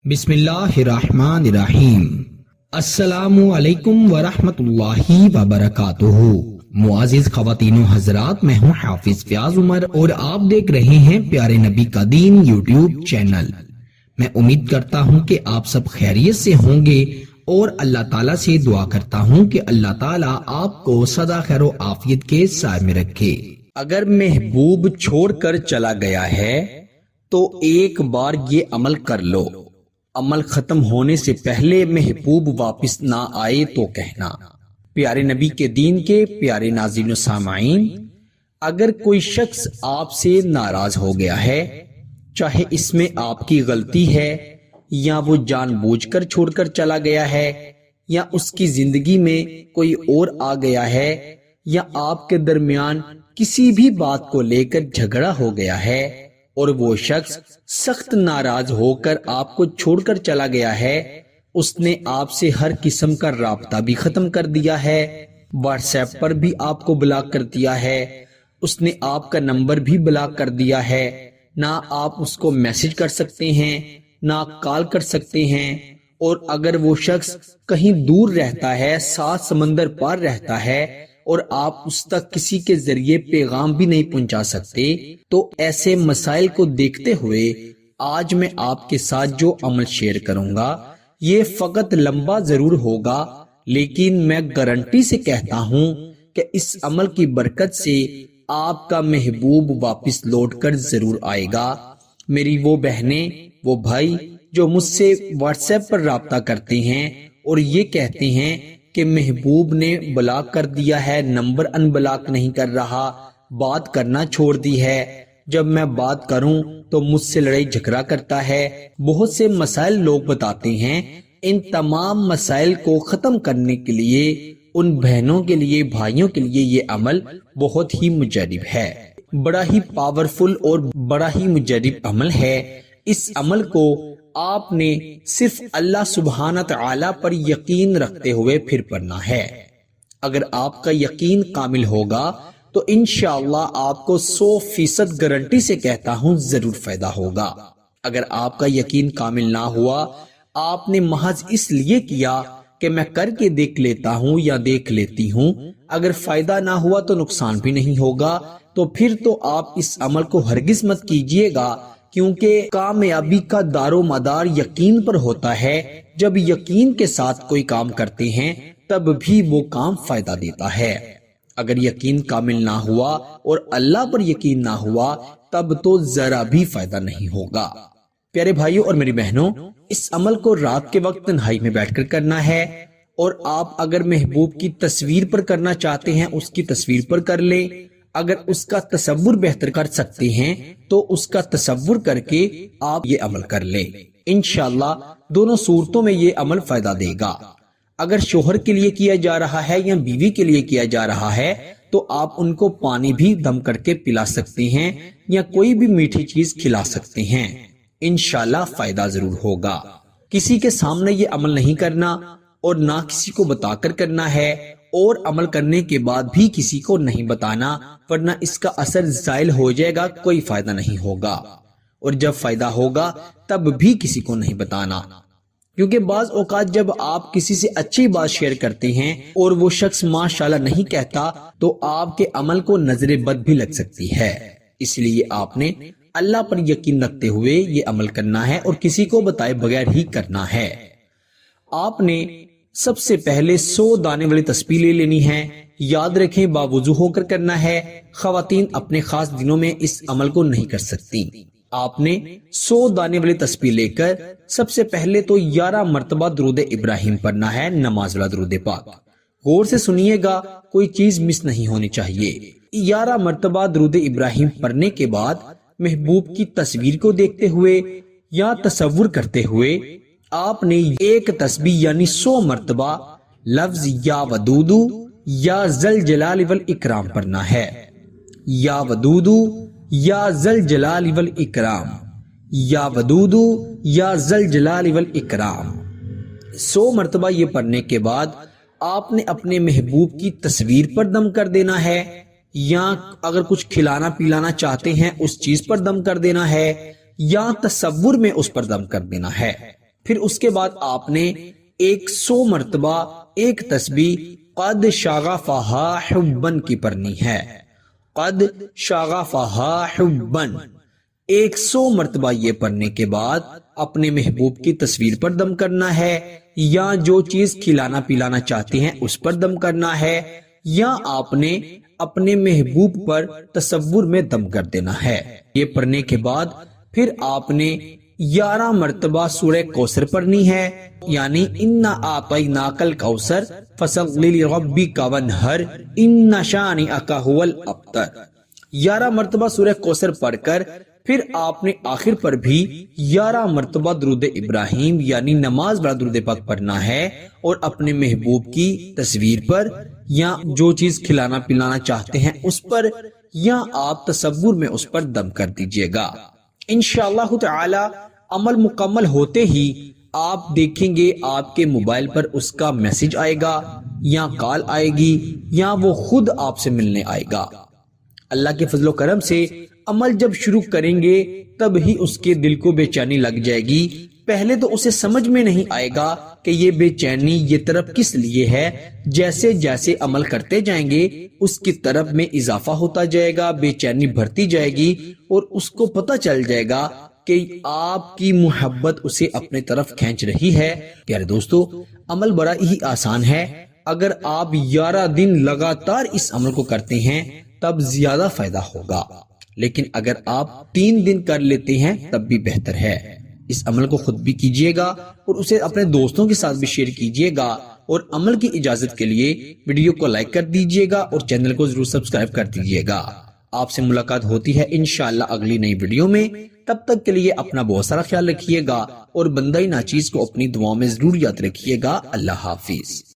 بسم اللہ الرحمن الرحیم۔ السلام علیکم ورحمۃ اللہ وبرکاتہ۔ معزز خواتین و حضرات، میں ہوں حافظ فیاض عمر اور آپ دیکھ رہے ہیں پیارے نبی کا دین یوٹیوب چینل۔ میں امید کرتا ہوں کہ آپ سب خیریت سے ہوں گے اور اللہ تعالیٰ سے دعا کرتا ہوں کہ اللہ تعالیٰ آپ کو سدا خیر و عافیت کے سائے میں رکھے۔ اگر محبوب چھوڑ کر چلا گیا ہے تو ایک بار یہ عمل کر لو، عمل ختم ہونے سے پہلے محبوب واپس نہ آئے تو کہنا۔ پیارے نبی کے دین کے پیارے ناظرین و سامعین، اگر کوئی شخص آپ سے ناراض ہو گیا ہے، چاہے اس میں آپ کی غلطی ہے یا وہ جان بوجھ کر چھوڑ کر چلا گیا ہے یا اس کی زندگی میں کوئی اور آ گیا ہے یا آپ کے درمیان کسی بھی بات کو لے کر جھگڑا ہو گیا ہے اور وہ شخص سخت ناراض ہو کر آپ کو چھوڑ کر چلا گیا ہے، اس نے آپ سے ہر قسم کا رابطہ بھی ختم کر دیا ہے، واٹس ایپ پر بھی آپ کو بلاک کر دیا ہے، اس نے آپ کا نمبر بھی بلاک کر دیا ہے، نہ آپ اس کو میسج کر سکتے ہیں نہ کال کر سکتے ہیں، اور اگر وہ شخص کہیں دور رہتا ہے، 7 سمندر پار رہتا ہے اور آپ اس تک کسی کے ذریعے پیغام بھی نہیں پہنچا سکتے، تو ایسے مسائل کو دیکھتے ہوئے آج میں آپ کے ساتھ جو عمل شیئر کروں گا یہ فقط لمبا ضرور ہوگا، لیکن میں گارنٹی سے کہتا ہوں کہ اس عمل کی برکت سے آپ کا محبوب واپس لوٹ کر ضرور آئے گا۔ میری وہ بہنیں، وہ بھائی جو مجھ سے واٹس ایپ پر رابطہ کرتے ہیں اور یہ کہتے ہیں کہ محبوب نے بلاک کر دیا ہے، نمبر ان بلاک نہیں کر رہا، بات کرنا چھوڑ دی ہے، جب میں بات کروں تو مجھ سے لڑائی جھگڑا کرتا ہے، بہت سے مسائل لوگ بتاتے ہیں۔ ان تمام مسائل کو ختم کرنے کے لیے، ان بہنوں کے لیے، بھائیوں کے لیے یہ عمل بہت ہی مجرب ہے، بڑا ہی پاورفل اور بڑا ہی مجرب عمل ہے۔ اس عمل کو آپ نے صرف اللہ سبحانہ تعالیٰ پر یقین رکھتے ہوئے پھر پڑھنا ہے۔ اگر آپ کا یقین کامل ہوگا تو انشاءاللہ آپ کو 100% گارنٹی سے کہتا ہوں ضرور فائدہ ہوگا۔ اگر آپ کا یقین کامل نہ ہوا، آپ نے محض اس لیے کیا کہ میں کر کے دیکھ لیتا ہوں یا دیکھ لیتی ہوں، اگر فائدہ نہ ہوا تو نقصان بھی نہیں ہوگا، تو پھر تو آپ اس عمل کو ہرگز مت کیجیے گا، کیونکہ کامیابی کا دار و مدار یقین پر ہوتا ہے۔ جب یقین کے ساتھ کوئی کام کرتے ہیں تب بھی وہ کام فائدہ دیتا ہے۔ اگر یقین کامل نہ ہوا اور اللہ پر یقین نہ ہوا تب تو ذرا بھی فائدہ نہیں ہوگا۔ پیارے بھائیوں اور میری بہنوں، اس عمل کو رات کے وقت تنہائی میں بیٹھ کر کرنا ہے، اور آپ اگر محبوب کی تصویر پر کرنا چاہتے ہیں اس کی تصویر پر کر لیں، اگر اس کا تصور بہتر کر سکتے ہیں تو اس کا تصور کر کے آپ یہ عمل کر لیں۔ انشاءاللہ دونوں صورتوں میں یہ عمل فائدہ دے گا۔ اگر شوہر کے لیے کیا جا رہا ہے یا بیوی کے لیے کیا جا رہا ہے تو آپ ان کو پانی بھی دم کر کے پلا سکتے ہیں یا کوئی بھی میٹھی چیز کھلا سکتے ہیں، انشاءاللہ فائدہ ضرور ہوگا۔ کسی کے سامنے یہ عمل نہیں کرنا اور نہ کسی کو بتا کر کرنا ہے، اور عمل کرنے کے بعد بھی کسی کو نہیں بتانا، ورنہ اس کا اثر زائل ہو جائے گا، کوئی فائدہ نہیں ہوگا، اور جب فائدہ ہوگا تب بھی کسی کو نہیں بتانا، کیونکہ بعض اوقات جب آپ کسی سے اچھی بات شیئر کرتے ہیں اور وہ شخص ماشاءاللہ نہیں کہتا تو آپ کے عمل کو نظر بد بھی لگ سکتی ہے۔ اس لیے آپ نے اللہ پر یقین رکھتے ہوئے یہ عمل کرنا ہے اور کسی کو بتائے بغیر ہی کرنا ہے۔ آپ نے سب سے پہلے 100 دانے والی تسبیح لے لینی ہے، یاد رکھیں باوضو ہو کر کرنا ہے، خواتین اپنے خاص دنوں میں اس عمل کو نہیں کر سکتی۔ آپ نے 100 دانے والی تسبیح لے کر سب سے پہلے تو 11 مرتبہ درود ابراہیم پڑھنا ہے، نماز والا درود پاک۔ غور سے سنیے گا، کوئی چیز مس نہیں ہونی چاہیے۔ 11 مرتبہ درود ابراہیم پڑھنے کے بعد محبوب کی تصویر کو دیکھتے ہوئے یا تصور کرتے ہوئے آپ نے ایک تسبیح یعنی 100 مرتبہ لفظ یا ودودو یا ذل جلال والاکرام پڑھنا ہے۔ یا ودودو یا ذل جلال والاکرام، یا ودودو یا ذل جلال والاکرام۔ 100 مرتبہ یہ پڑھنے کے بعد آپ نے اپنے محبوب کی تصویر پر دم کر دینا ہے، یا اگر کچھ کھلانا پلانا چاہتے ہیں اس چیز پر دم کر دینا ہے، یا تصور میں اس پر دم کر دینا ہے۔ پھر اس کے بعد آپ نے 100 مرتبہ ایک تسبیح قد شغفہا حبن کی پڑھنی ہے. قد شغفہا حبن 100 مرتبہ یہ پڑھنے کے بعد اپنے محبوب کی تصویر پر دم کرنا ہے، یا جو چیز کھلانا پلانا چاہتے ہیں اس پر دم کرنا ہے، یا آپ نے اپنے محبوب پر تصور میں دم کر دینا ہے. یہ پڑھنے کے بعد پھر آپ نے 11 مرتبہ سورہ کوثر پڑھنی ہے، یعنی انا اعطیناک الکوثر فصلی لربک وانحر ان شانئک ھو الابتر. 11 مرتبہ سورہ کوثر پڑھ کر پھر آپ نے آخر پر بھی 11 مرتبہ درود ابراہیم یعنی نماز بڑا درود پاک پڑھنا ہے، اور اپنے محبوب کی تصویر پر یا جو چیز کھلانا پلانا چاہتے ہیں اس پر، یا آپ تصور میں اس پر دم کر دیجئے گا. انشاءاللہ تعالی عمل مکمل ہوتے ہی آپ دیکھیں گے آپ کے موبائل پر اس کا میسج آئے گا، یا کال آئے گی، یا وہ خود آپ سے ملنے آئے گا. اللہ کے فضل و کرم سے عمل جب شروع کریں گے تب ہی اس کے دل کو بے چینی لگ جائے گی. پہلے تو اسے سمجھ میں نہیں آئے گا کہ یہ بے چینی یہ طرف کس لیے ہے. جیسے جیسے عمل کرتے جائیں گے اس کی طرف میں اضافہ ہوتا جائے گا، بے چینی بڑھتی جائے گی، اور اس کو پتہ چل جائے گا کہ آپ کی محبت اسے اپنے طرف کھینچ رہی ہے. پیارے دوستو، عمل بڑا ہی آسان ہے. اگر آپ 11 دن لگاتار اس عمل کو کرتے ہیں تب زیادہ فائدہ ہوگا، لیکن اگر آپ 3 دن کر لیتے ہیں تب بھی بہتر ہے. اس عمل کو خود بھی کیجئے گا اور اسے اپنے دوستوں کے ساتھ بھی شیئر کیجئے گا، اور عمل کی اجازت کے لیے ویڈیو کو لائک کر دیجئے گا اور چینل کو ضرور سبسکرائب کر دیجئے گا. آپ سے ملاقات ہوتی ہے انشاءاللہ اگلی نئی ویڈیو میں. تب تک کے لیے اپنا بہت سارا خیال رکھیے گا اور بندہ ناچیز کو اپنی دعاؤں میں ضرور یاد رکھیے گا. اللہ حافظ.